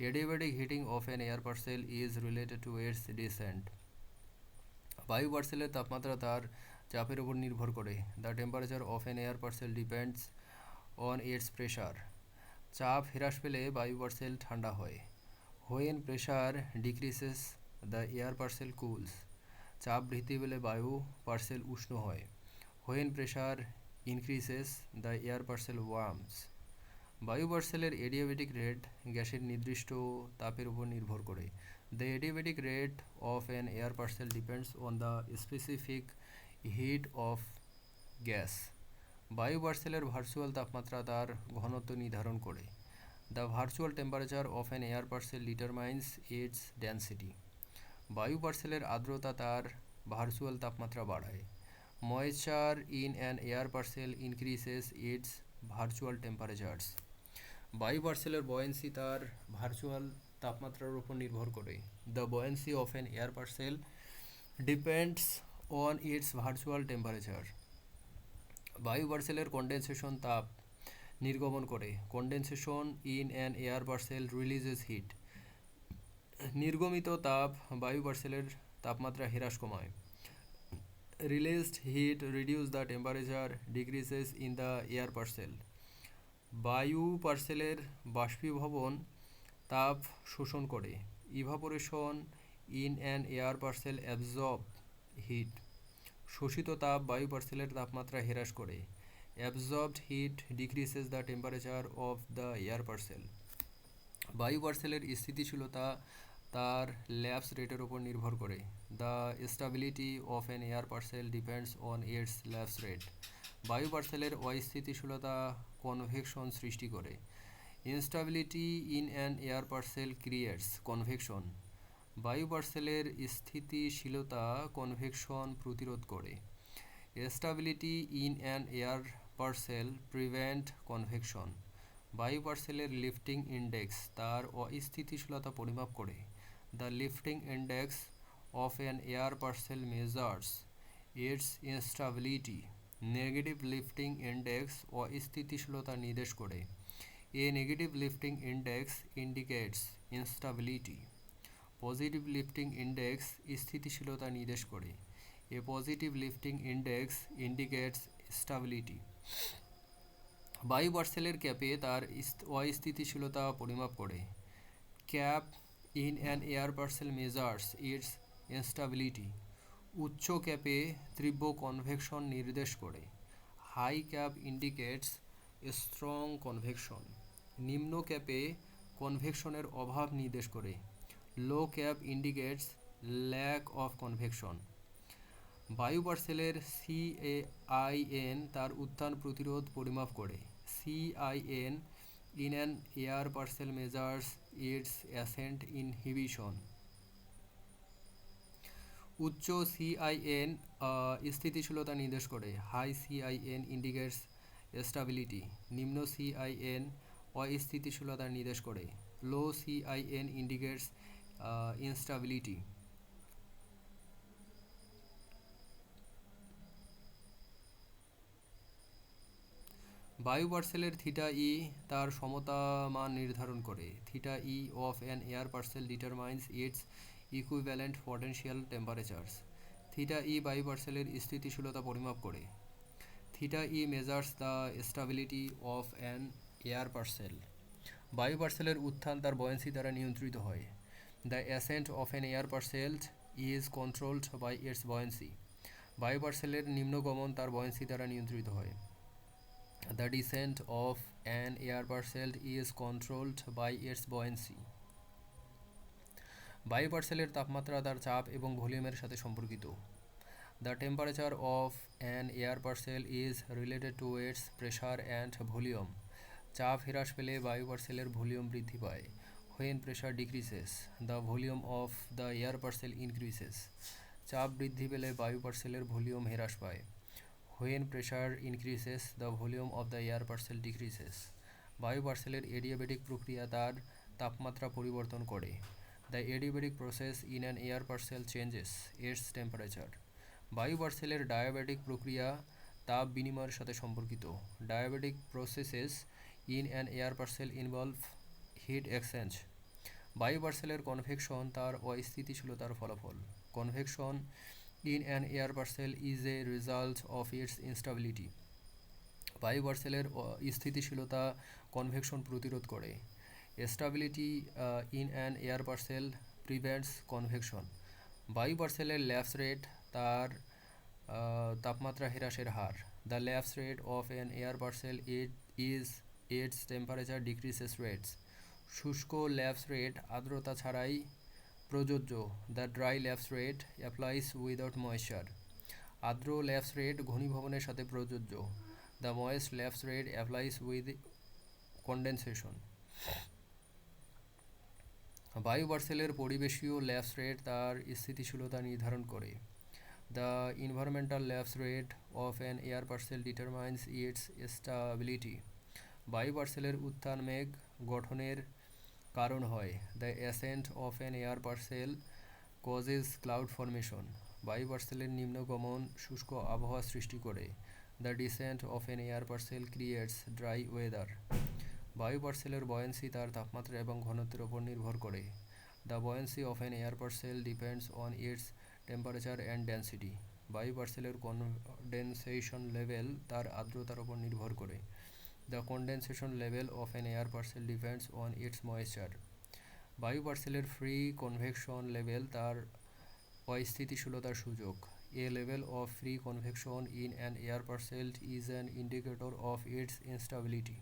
Adiabatic heating of an air parcel is related to its descent. বায়ু পার্সেলের তাপমাত্রা তার চাপের উপর নির্ভর করে। The temperature of an air parcel depends on its pressure. চাপ হ্রাস পেলে বায়ু পার্সেল ঠান্ডা হয়। When pressure decreases the air parcel cools. চাপ বৃদ্ধি পেলে বায়ু পার্সেল উষ্ণ হয়। When pressure increases the air parcel warms. বায়ু পার্সেলের এডিয়াবেটিক রেট গ্যাসের নির্দিষ্ট তাপের উপর নির্ভর করে। The adiabatic rate of an air parcel depends on the specific heat of gas. বায়ু পার্সেলের ভার্চুয়াল তাপমাত্রা তার ঘনত্ব নির্ধারণ করে। The virtual temperature of an air parcel determines its density. বায়ু পার্সেলের আর্দ্রতা তার ভার্চুয়াল তাপমাত্রা বাড়ায়। Moisture in an air parcel increases its virtual temperatures. বায়ু পার্সেলের বয়েন্সি তার ভার্চুয়াল তাপমাত্রার উপর নির্ভর করে। The buoyancy of an air parcel depends on it's virtual temperature. বায়ু পার্সেলের কন্ডেনসেশন তাপ নির্গমন করে। Condensation in an air parcel releases heat. নির্গমিত তাপ বায়ু পার্সেলের তাপমাত্রা হ্রাস কমায়। Released heat reduce the temperature decreases in the air parcel. বায়ু পার্সেলের বাষ্পীভবন তাপ শোষণ করে। Evaporation in an air parcel absorb heat. শোষিত তাপ বায়ু পার্সেলের তাপমাত্রা হ্রাস করে। Absorbed heat decreases the temperature of the air parcel. বায়ু পার্সেলের স্থিতিশীলতা তার ল্যাপস রেটের উপর নির্ভর করে। The stability of an air parcel depends on its lapse rate. বায়ু পার্সেলের অস্থিতিশীলতা কনভেকশন সৃষ্টি করে। Instability in an air parcel creates convection. বায়ু পার্সেলের স্থিতিশীলতা কনভেকশন প্রতিরোধ করে। Stability in an air parcel prevent convection. বায়ু পার্সেলের লিফটিং ইন্ডেক্স তার অস্থিতিশীলতা পরিমাপ করে। The lifting index of an air parcel measures its instability. Negative lifting index অস্থিতিশীলতা নির্দেশ করে। A negative lifting index indicates instability. Positive lifting index স্থিতিশীলতা নির্দেশ করে। A positive lifting index indicates stability. বায়ু পার্সেলের ক্যাপে তার অস্থিতিশীলতা পরিমাপ করে। CAPE in an air parcel measures its instability. উচ্চ ক্যাপে তীব্র কনভেকশন নির্দেশ করে। High CAPE indicates strong convection. নিম্ন ক্যাপে কনভেকশনের অভাব নির্দেশ করে। Low CAPE indicates lack of convection. বায়ু পার্সেলের সিআইএন তার উত্থান প্রতিরোধ পরিমাপ করে। CIN in an air parcel measures its ascent inhibition. উচ্চ সিআইএন স্থিতিশীলতা নির্দেশ করে। High CIN indicates stability. নিম্ন সিআইএন অস্থিতিশীলতা নির্দেশ করে। Low CIN indicates instability. বায়ু পার্সেলের থিটা ই তার সমতা মান নির্ধারণ করে। Theta E of an air parcel determines its equivalent potential temperatures. Theta E বায়ু পার্সেলের স্থিতিশীলতা পরিমাপ করে। Theta E measures the stability of an air parcel. বায়ু পার্সেলের উত্থান তার বয়েন্সি দ্বারা নিয়ন্ত্রিত হয়। The ascent of an air parcel is controlled by its buoyancy. বায়ু পার্সেলের নিম্নগমন তার বয়েন্সি দ্বারা নিয়ন্ত্রিত হয়। The descent of an air parcel is controlled by its buoyancy. বায়ু পার্সেলের তাপমাত্রা তার চাপ এবং ভলিউমের সাথে সম্পর্কিত। The temperature of an air parcel is related to its pressure and volume. চাপ হ্রাস পেলে বায়ু পার্সেলের ভলিউম বৃদ্ধি পায়। When pressure decreases, the volume of the air parcel increases. চাপ বৃদ্ধি পেলে বায়ু পার্সেলের ভলিউম হ্রাস পায়। When pressure increases, the volume of the air parcel decreases. বায়ু পার্সেলের এডিয়াবেটিক প্রক্রিয়া তার তাপমাত্রা পরিবর্তন করে। The adiabatic process in an air parcel changes its temperature. বায়ু পার্সেলের ডায়াবেটিক প্রক্রিয়া তাপ বিনিময়ের সাথে সম্পর্কিত। Diabatic processes in an air parcel involve heat exchange. বায়ু পার্সেলের কনভেকশন তার অস্থিতিশীলতার ফলাফল। Convection in an air parcel is a result of its instability. বায়ু পার্সেলের স্থিতিশীলতা কনভেকশন প্রতিরোধ করে। Stability in an air parcel prevents convection. বায়ু পার্সেলের ল্যাপস রেট তার তাপমাত্রা হ্রাসের হার। The lapse rate of an air parcel is its temperature decreases rates. শুষ্ক ল্যাপস রেট আর্দ্রতা ছাড়াই প্রযোজ্য। The dry lapse rate applies without moisture. আর্দ্র ল্যাপস রেট ঘনীভবনের সাথে প্রযোজ্য। The moist lapse rate applies with condensation. বায়ু পার্সেলের পরিবেশীয় ল্যাপস রেট তার স্থিতিশীলতা নির্ধারণ করে। The environmental lapse rate of an air parcel determines its stability. বায়ু পার্সেলের উত্থান মেঘ গঠনের কারণ হয়। The ascent of an air parcel causes cloud formation. বায়ু পার্সেলের নিম্নগমন শুষ্ক আবহাওয়া সৃষ্টি করে। The descent of an air parcel creates dry weather. বায়ু পার্সেলের বয়েন্সি তার তাপমাত্রা এবং ঘনত্বের উপর নির্ভর করে। The buoyancy of an air parcel depends on its temperature and density. বায়ু পার্সেলের কনডেনসেশন লেভেল তার আর্দ্রতার উপর নির্ভর করে। The condensation level of an air parcel depends on its moisture. বায়ু পার্সেলের ফ্রি কনভেকশন লেভেল তার অস্থিতিশীলতার সূচক। A level of free convection in an air parcel is an indicator of its instability.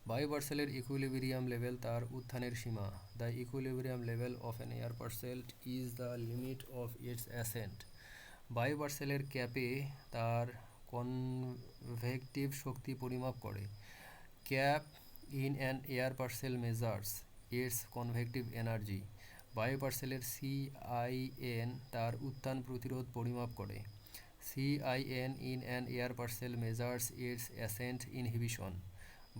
বায়ু পার্সেলের ইকুইলিব্রিয়াম লেভেল তার উত্থানের সীমা। The equilibrium level of an air parcel is the limit of its ascent. বায়ু পার্সেলের ক্যাপে তার convective শক্তি পরিমাপ করে। CAPE in an air parcel measures its convective energy. বায়ু পার্সেলের সিআইএন তার উত্থান প্রতিরোধ পরিমাপ করে। CIN in an air parcel measures its ascent inhibition.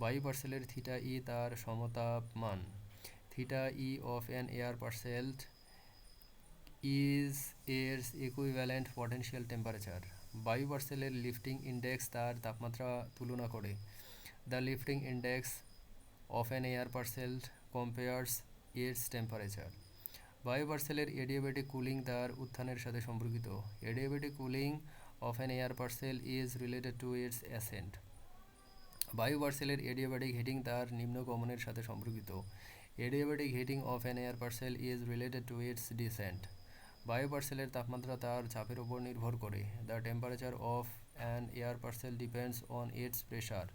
বায়ু পার্সেলের থিটা ই তার সমতাপ মান। Theta E of an air parcel is এর ইকুইভ্যালেন্ট পটেনশিয়াল টেম্পারেচার। বায়ু পার্সেলের লিফটিং ইন্ডেক্স তার তাপমাত্রা তুলনা করে। The lifting index of an air parcel compares its temperature. বায়ু পার্সেলের এডিয়াবেটিক কুলিং তার উত্থানের সাথে সম্পর্কিত। Adiabatic cooling of an air parcel is related to its ascent. বায়ু পার্সেলের এডিয়াবেটিক হিটিং তার নিম্নগমনের সাথে সম্পর্কিত। Adiabatic heating of an air parcel is related to its descent. বায়ু পার্সেলের তাপমাত্রা তার চাপের উপর নির্ভর করে। The temperature of an air parcel depends on its pressure.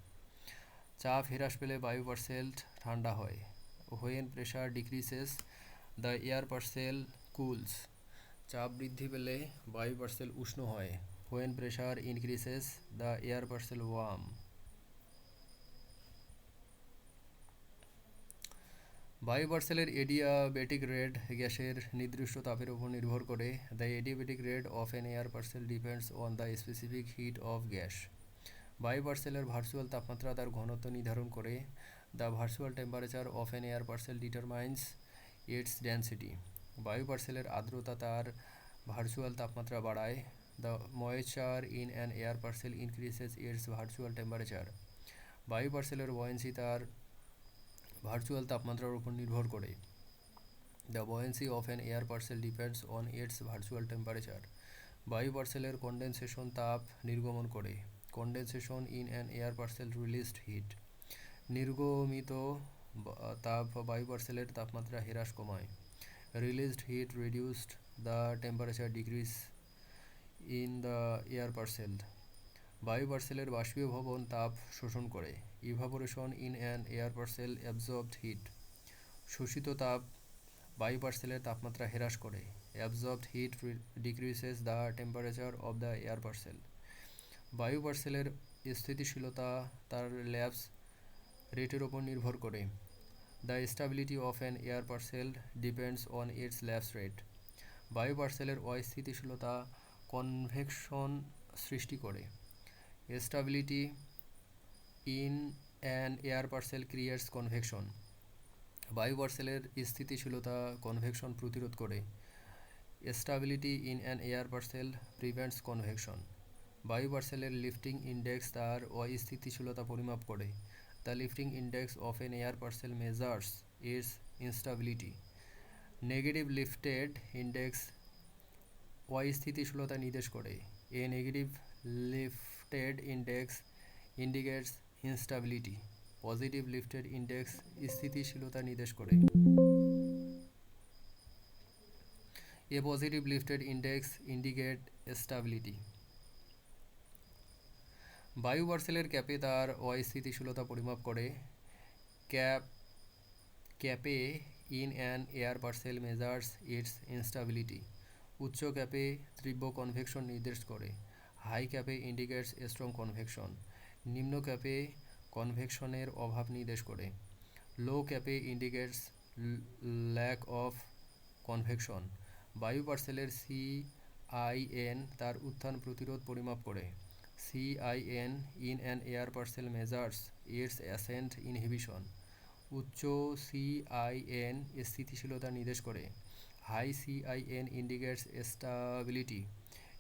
চাপ হ্রাস পেলে বায়ু পার্সেল ঠান্ডা হয়। When pressure decreases the air parcel cools. চাপ বৃদ্ধি পেলে বায়ু পার্সেল উষ্ণ হয়। When pressure increases the air parcel warm. বায়ু পার্সেলের এডিয়াবেটিক রেড গ্যাসের নির্দিষ্ট তাপের উপর নির্ভর করে। The adiabatic rate of an air parcel depends on the specific heat of gas. বায়ু পার্সেলের ভার্চুয়াল তাপমাত্রা তার ঘনত্ব নির্ধারণ করে। The virtual temperature of an air parcel determines its density. বায়ু পার্সেলের আর্দ্রতা তার ভার্চুয়াল তাপমাত্রা বাড়ায়। The moisture in an air parcel increases its virtual temperature. বায়ু পার্সেলের বয়েন্সি তার ভার্চুয়াল তাপমাত্রার উপর নির্ভর করে। The buoyancy of an air parcel depends on it's virtual temperature. বায়ু পার্সেলের কনডেনসেশন তাপ নির্গমন করে। Condensation in an air parcel released heat. নির্গমিত তাপ বায়ু পার্সেলের তাপমাত্রা হ্রাস কমায়। Released heat reduced the temperature decrease in the air parcel. বায়ু পার্সেলের বাষ্পীভবন তাপ শোষণ করে। Evaporation in an air parcel absorbed heat. শোষিত তাপ বায়ু পার্সেলের তাপমাত্রা হ্রাস করে। Absorbed heat decreases the temperature of the air parcel. বায়ু পার্সেলের স্থিতিশীলতা তার ল্যাপস রেটের ওপর নির্ভর করে। The stability of an air parcel depends on its lapse rate. বায়ু পার্সেলের অস্থিতিশীলতা কনভেকশন সৃষ্টি করে। Stability in an air parcel creates convection. বায়ু পার্সেলের স্থিতিশীলতা কনভেকশন প্রতিরোধ করে। Stability in an air parcel prevents convection. বায়ু পার্সেলের লিফটিং ইন্ডেক্স তার অস্থিতিশীলতা পরিমাপ করে। The lifting index of an air parcel measures its instability. Negative lifted index অস্থিতিশীলতা নির্দেশ করে। A negative lifted index indicates instability. Positive lifted index স্থিতিশীলতা নির্দেশ করে। A positive lifted index indicate stability. বায়ু পার্সেলের ক্যাপে তার অস্থিতিশীলতা পরিমাপ করে। CAPE in an air parcel measures its instability. উচ্চ ক্যাপে তীব্র কনভেকশন নির্দেশ করে। High CAPE indicates strong convection. নিম্ন ক্যাপে কনভেকশনের অভাব নির্দেশ করে। Low CAPE indicates lack of convection. বায়ু পার্সেলের CIN তার উত্থান প্রতিরোধ পরিমাপ করে। CIN in an air parcel measures its ascent inhibition. উচ্চ CIN স্থিতিশীলতা নির্দেশ করে। High CIN indicates stability.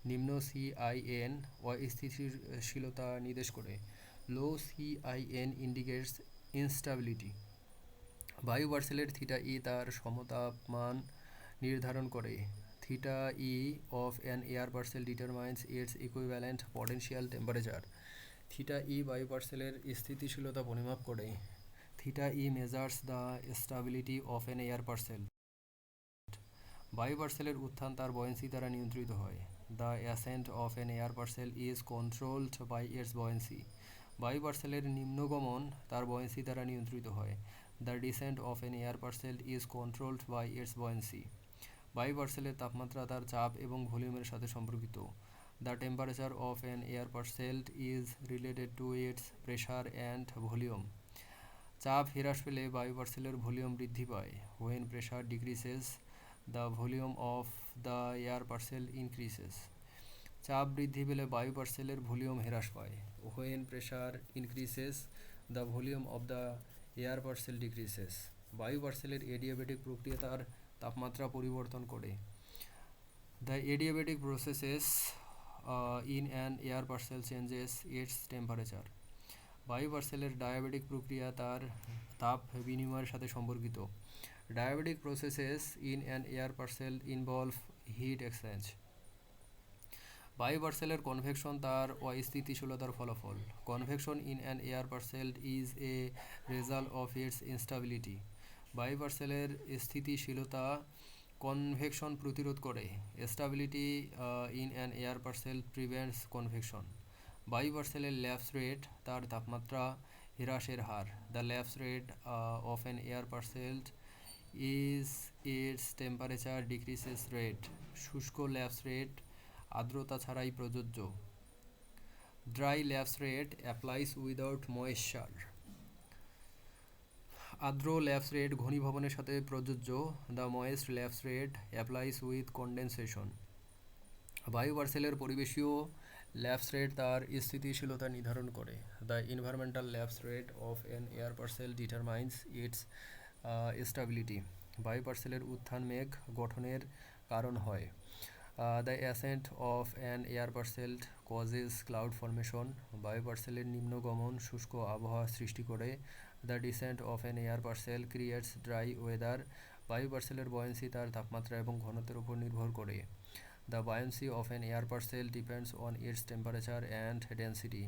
নিম্ন CIN অস্থিতিশীলতা নির্দেশ করে। Low CIN indicates instability. বায়ু পার্সেলের θE তার সমতাপমান নির্ধারণ করে। θE of an air parcel determines its equivalent potential temperature. θE বায়ু পার্সেলের স্থিতিশীলতা পরিমাপ করে। θE measures the stability of an air parcel. বায়ু পার্সেলের উত্থান তার বয়েন্সি দ্বারা নিয়ন্ত্রিত হয়। The ascent of an air parcel is controlled by its buoyancy. বায়ু পার্সেলের নিম্নগমন তার বয়েন্সি দ্বারা নিয়ন্ত্রিত হয়। The descent of an air parcel is controlled by its buoyancy. বায়ু পার্সেলের তাপমাত্রা তার চাপ এবং ভলিউমের সাথে সম্পর্কিত। The temperature of an air parcel is related to its pressure and volume. চাপ হ্রাস পেলে বায়ু পার্সেলের ভলিউম বৃদ্ধি পায়। When pressure decreases the volume of the air parcel increases. চাপ বৃদ্ধি পেলে বায়ু পার্সেলের ভলিউম হ্রাস পায়। When pressure increases the volume of the air parcel ডিক্রিসেস। বায়ু পার্সেলের এডিয়াবেটিক প্রক্রিয়া তার তাপমাত্রা পরিবর্তন করে। The adiabatic processes in an air parcel changes its temperature. বায়ু পার্সেলের ডায়াবেটিক প্রক্রিয়া তার তাপ বিনিময়ের সাথে সম্পর্কিত। Diabetic processes in an air parcel involve heat exchange. বায়ু পার্সেলের কনভেকশন তার অস্থিতিশীলতার ফলাফল। Convection in an air parcel is a result of its instability. বায়ু পার্সেলের স্থিতিশীলতা কনভেকশন প্রতিরোধ করে। Stability in an air parcel prevents convection. বায়ু পার্সেলের ল্যাপস রেট তার তাপমাত্রা হ্রাসের হার। The lapse rate of an air parcel is its temperature decreases rate. শুষ্ক ল্যাপস রেট আর্দ্রতা ছাড়াই প্রযোজ্য। Dry lapse rate applies without moisture. আর্দ্র ল্যাপস রেট ঘনীভবনের সাথে প্রযোজ্য। The moist lapse rate applies with condensation. বায়ু পার্সেলের পরিবেশীয় ল্যাপস রেট তার স্থিতিশীলতা নির্ধারণ করে। The environmental lapse rate of an air parcel determines its stability. বায়ু পার্সেলের উত্থান মেঘ গঠনের কারণ হয়। The ascent of an air parcel causes cloud formation. বায়ু পার্সেলের নিম্নগমন শুষ্ক আবহাওয়া সৃষ্টি করে। The descent of an air parcel creates dry weather. বায়ু পার্সেলের বয়েন্সি তার তাপমাত্রা এবং ঘনত্বের উপর নির্ভর করে। The buoyancy of an air parcel depends on its temperature and density.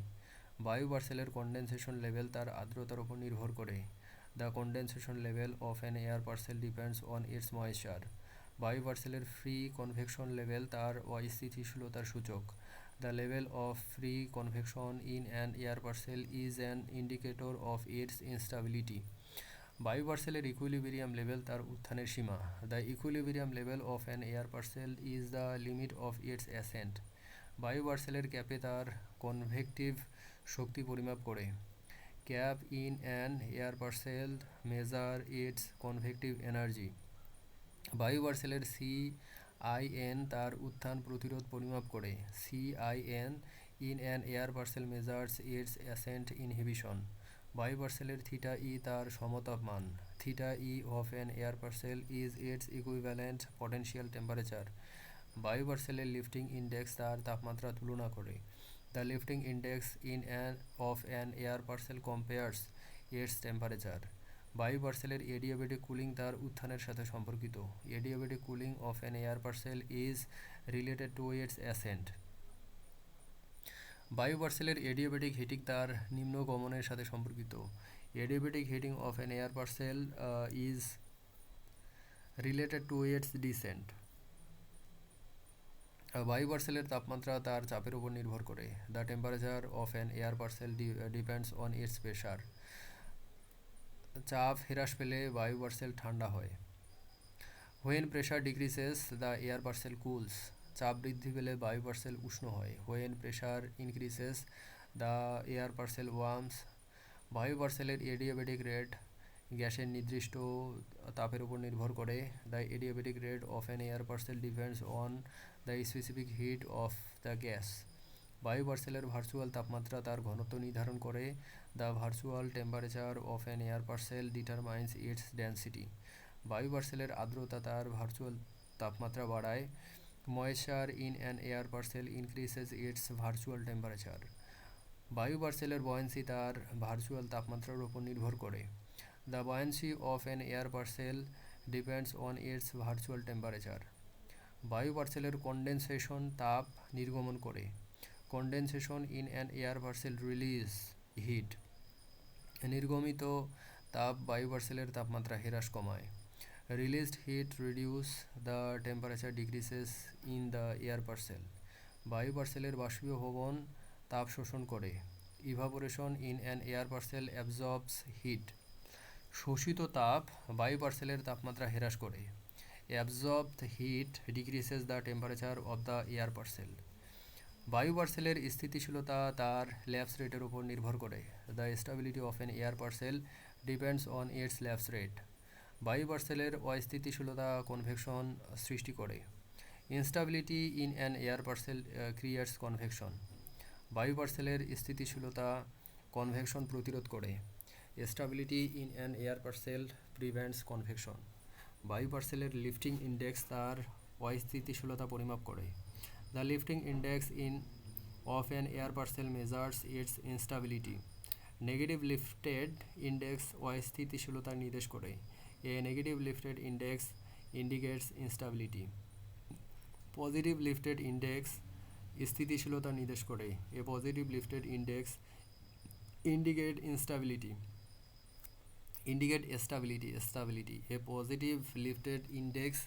বায়ু পার্সেলের কনডেনসেশন লেভেল তার আর্দ্রতার উপর নির্ভর করে। The condensation level of an air parcel depends on its moisture. বায়ু পার্সেলের ফ্রি কনভেকশন লেভেল তার অস্থিতিশীলতার সূচক। The level of free convection in an air parcel is an indicator of its instability. বায়ু পার্সেলের ইকুইলিব্রিয়াম লেভেল তার উত্থানের সীমা। The equilibrium level of an air parcel is the limit of its ascent. বায়ু পার্সেলের ক্যাপে তার convective শক্তি পরিমাপ করে। CAPE in an air parcel measure its convective energy. বায়ু পার্সেলের CIN তার উত্থান প্রতিরোধ পরিমাপ করে। CIN in an air parcel measures its ascent inhibition. বায়ু পার্সেলের থিটা ই তার সমতাপ মান। Theta E of an air parcel is its equivalent potential temperature. বায়ু পার্সেলের লিফটিং ইন্ডেক্স তার তাপমাত্রা তুলনা করে। The lifting index in of an air parcel compares its temperature. বায়ু পার্সেলের এডিয়াবেটিক কুলিং তার উত্থানের সাথে সম্পর্কিত। Adiabatic cooling of an air parcel is related to its ascent. বায়ু পার্সেলের এডিয়াবেটিক হিটিং তার নিম্নগমনের সাথে সম্পর্কিত। Adiabatic heating of an air parcel is related to its descent. বায়ু পার্সেলের তাপমাত্রা তার চাপের উপর নির্ভর করে। The temperature of an air parcel depends on its pressure. চাপ হ্রাস পেলে বায়ু পার্সেল ঠান্ডা হয়। When pressure decreases the air parcel cools. চাপ বৃদ্ধি পেলে বায়ু পার্সেল উষ্ণ হয়। When pressure increases the air parcel warms. বায়ু পার্সেলের এডিয়াবেটিক রেট গ্যাসের নির্দিষ্ট তাপের উপর নির্ভর করে। The adiabatic rate of an air parcel depends on the specific heat of the gas. বায়ু পার্সেলের ভার্চুয়াল তাপমাত্রা তার ঘনত্ব নির্ধারণ করে। The virtual temperature of an air parcel determines its density. বায়ু পার্সেলের আর্দ্রতা তার ভার্চুয়াল তাপমাত্রা বাড়ায়। Moisture in an air parcel increases its virtual temperature. বায়ু পার্সেলের বয়েন্সি তার ভার্চুয়াল তাপমাত্রার উপর নির্ভর করে। The buoyancy of an air parcel depends on it's virtual temperature. বায়ু পার্সেলের কনডেনসেশন তাপ নির্গমন করে। Condensation in an air parcel release heat. নির্গমিত তাপ বায়ু পার্সেলের তাপমাত্রা হ্রাস কমায়। Released heat reduce the temperature decreases in the air parcel. বায়ু পার্সেলের বাষ্পীভবন তাপ শোষণ করে। Evaporation in an air parcel absorbs heat. শোষিত তাপ বায়ু পার্সেলের তাপমাত্রা হ্রাস করে। Absorbed heat decreases the temperature of the air parcel. বায়ু পার্সেলের স্থিতিশীলতা তার ল্যাপস রেটের উপর নির্ভর করে। The stability of an air parcel depends on its lapse rate. বায়ু পার্সেলের অস্থিতিশীলতা কনভেকশন সৃষ্টি করে। Instability in an air parcel creates convection. বায়ু পার্সেলের স্থিতিশীলতা কনভেকশন প্রতিরোধ করে। Stability in an air parcel prevents convection. বায়ু পার্সেলের লিফটিং ইন্ডেক্স তার অস্থিতিশীলতা পরিমাপ করে। The lifting index of an air parcel measures its instability. Negative lifted index অস্থিতিশীলতা নির্দেশ করে। A negative lifted index indicates instability. Positive lifted index স্থিতিশীলতা নির্দেশ করে। A positive lifted index indicate instability indicate stability. A positive lifted index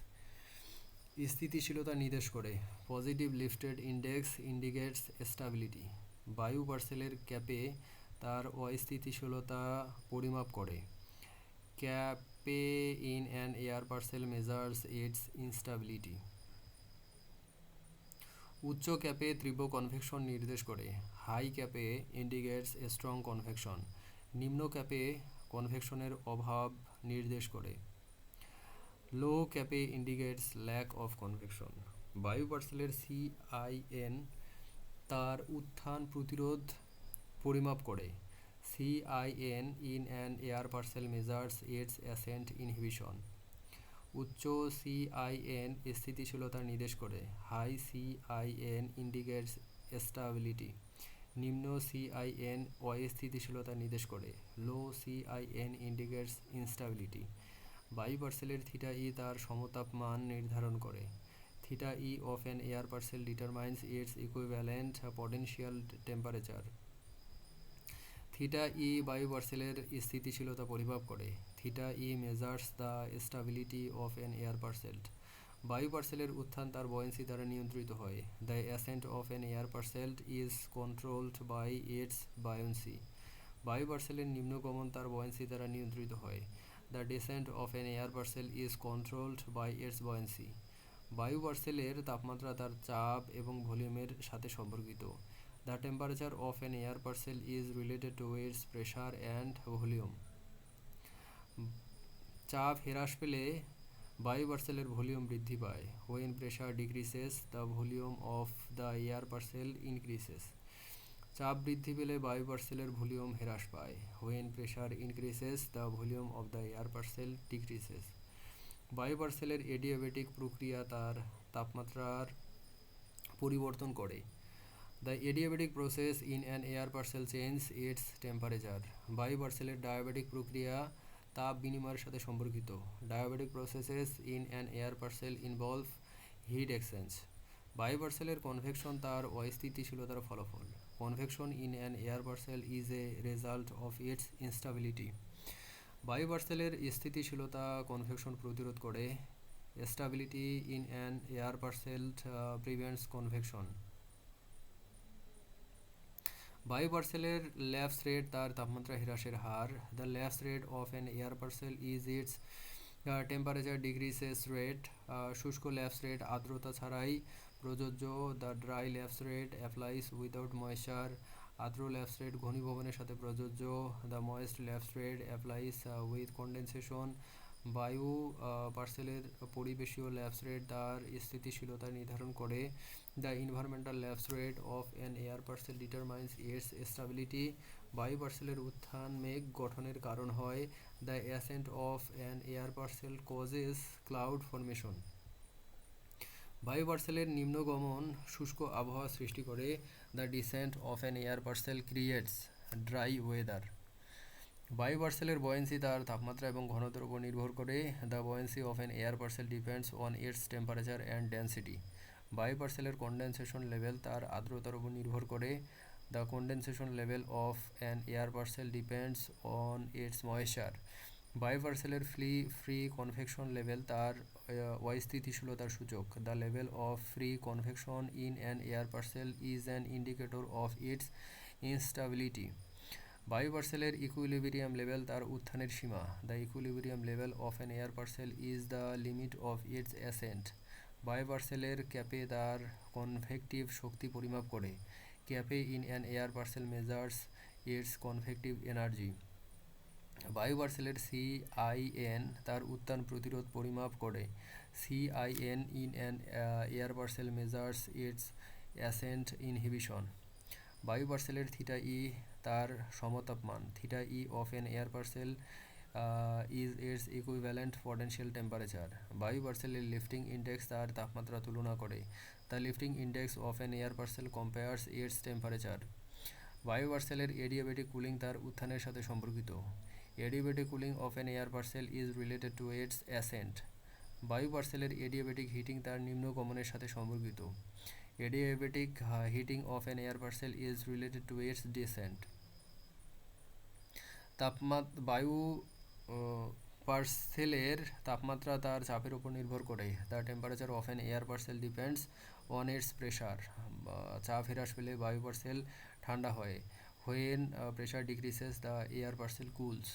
স্থিতিশীলতা নির্দেশ করে। Positive lifted index indicates stability. বায়ু পার্সেলের ক্যাপে তার অস্থিতিশীলতা পরিমাপ করে। CAPE in an air parcel measures its instability. উচ্চ ক্যাপে তীব্র কনভেকশন নির্দেশ করে। High CAPE indicates strong convection. নিম্ন ক্যাপে কনভেকশনের অভাব নির্দেশ করে। Low CAPE indicates lack of convection. বায়ু পার্সেলের CIN তার উত্থান প্রতিরোধ পরিমাপ করে। CIN in an air parcel measures its ascent inhibition. উচ্চ CIN স্থিতিশীলতা নির্দেশ করে। High CIN indicates stability. নিম্ন CIN অস্থিতিশীলতা নির্দেশ করে। Low CIN indicates instability. বায়ু পার্সেলের θE তার সমতাপমান নির্ধারণ করে। θE of an air parcel determines its equivalent potential temperature. θE বায়ু পার্সেলের স্থিতিশীলতা পরিমাপ করে। θE measures the stability of an air parcel. বায়ু পার্সেলের উত্থান তার বয়েন্সি দ্বারা নিয়ন্ত্রিত হয়। The ascent of an air parcel is controlled by its buoyancy. বায়ু পার্সেলের নিম্নগমন তার বয়েন্সি দ্বারা নিয়ন্ত্রিত হয়। The descent of an air parcel is controlled by its buoyancy. বায়ু পার্সেলের তাপমাত্রা তার চাপ এবং ভলিউমের সাথে সম্পর্কিত। The temperature of an air parcel is related to its pressure and volume. চাপ হ্রাস পেলে বায়ু পার্সেলের ভলিউম বৃদ্ধি পায়। When pressure decreases, the volume of the air parcel increases. চাপ বৃদ্ধি পেলে বায়ু পার্সেলের ভলিউম হ্রাস পায়। When pressure increases, the volume of the air parcel decreases. বায়ু পার্সেলের এডিয়াবেটিক প্রক্রিয়া তার তাপমাত্রার পরিবর্তন করে। The adiabatic process in an air parcel changes its temperature. বায়ু পার্সেলের ডায়াবেটিক প্রক্রিয়া তাপ বিনিময়ের সাথে সম্পর্কিত। Diabatic processes in an air parcel involve heat exchange. বায়ু পার্সেলের কনভেকশন তার অস্থিতিশীলতার ফলাফল। Convection in an air parcel is a result of its instability. বায়ু পার্সেলের স্থিতিশীলতা কনভেকশন প্রতিরোধ করে। Stability in an air parcel prevents convection. বায়ু পার্সেলের ল্যাপস রেট তার তাপমাত্রা হ্রাসের হার। The lapse rate of an air parcel is its temperature decreases rate. শুষ্ক ল্যাপস রেট আর্দ্রতা ছাড়াই প্রযোজ্য। The dry lapse rate applies without moisture. আর্দ্র ল্যাপস রেট ঘনীভবনের সাথে প্রযোজ্য। The moist lapse rate applies with condensation. বায়ু পার্সেলের পরিবেশীয় ল্যাপস রেট তার স্থিতিশীলতা নির্ধারণ করে। The environmental lapse rate of an air parcel determines its stability. বায়ু পার্সেলের উত্থান মেঘ গঠনের কারণ হয়। The ascent of an air parcel causes cloud formation. বায়ু পার্সেলের নিম্নগমন শুষ্ক আবহাওয়া সৃষ্টি করে। The descent of an air parcel creates dry weather. বায়ু পার্সেলের বয়েন্সি তার তাপমাত্রা এবং ঘনত্বের উপর নির্ভর করে। The buoyancy of an air parcel depends on its temperature and density. বায়ু পার্সেলের কন্ডেনসেশন লেভেল তার আর্দ্রতার উপর নির্ভর করে। The condensation level of an air parcel depends on its moisture. বায়ু পার্সেলের ফ্রি কনভেকশন লেভেল তার অস্থিতিশীলতার সূচক। The level of free convection in an air parcel is an indicator of its instability. বায়ু পার্সেলের ইকুইলিব্রিয়াম লেভেল তার উত্থানের সীমা। The equilibrium level of an air parcel is the limit of its ascent. বায়ু পার্সেলের ক্যাপে তার convective শক্তি পরিমাপ করে। CAPE in an air parcel measures its convective energy. বায়ু পার্সেলের CIN তার উত্থান প্রতিরোধ পরিমাপ করে। CIN in an air parcel measures its ascent inhibition. বায়ু পার্সেলের θE তার সমতাপমান। θE of an air parcel is its equivalent potential temperature. বায়ু পার্সেলের লিফটিং ইন্ডেক্স তার তাপমাত্রা তুলনা করে। The lifting index of an air parcel compares its temperature. বায়ু পার্সেলের এডিয়াবেটিক কুলিং তার উত্থানের সাথে সম্পর্কিত। Adiabatic cooling of an air parcel is related to its ascent. বায়ু পার্সেলের এডিয়াবেটিক হিটিং তার নিম্নগমনের সাথে সম্পর্কিত। Adiabatic heating of an air parcel is related to its descent. বায়ু পার্সেলের তাপমাত্রা তার চাপের উপর নির্ভর করে। The temperature of an air parcel depends on its pressure. চাপ হ্রাস পেলে বায়ু পার্সেল ঠান্ডা হয়। When pressure decreases the air parcel cools.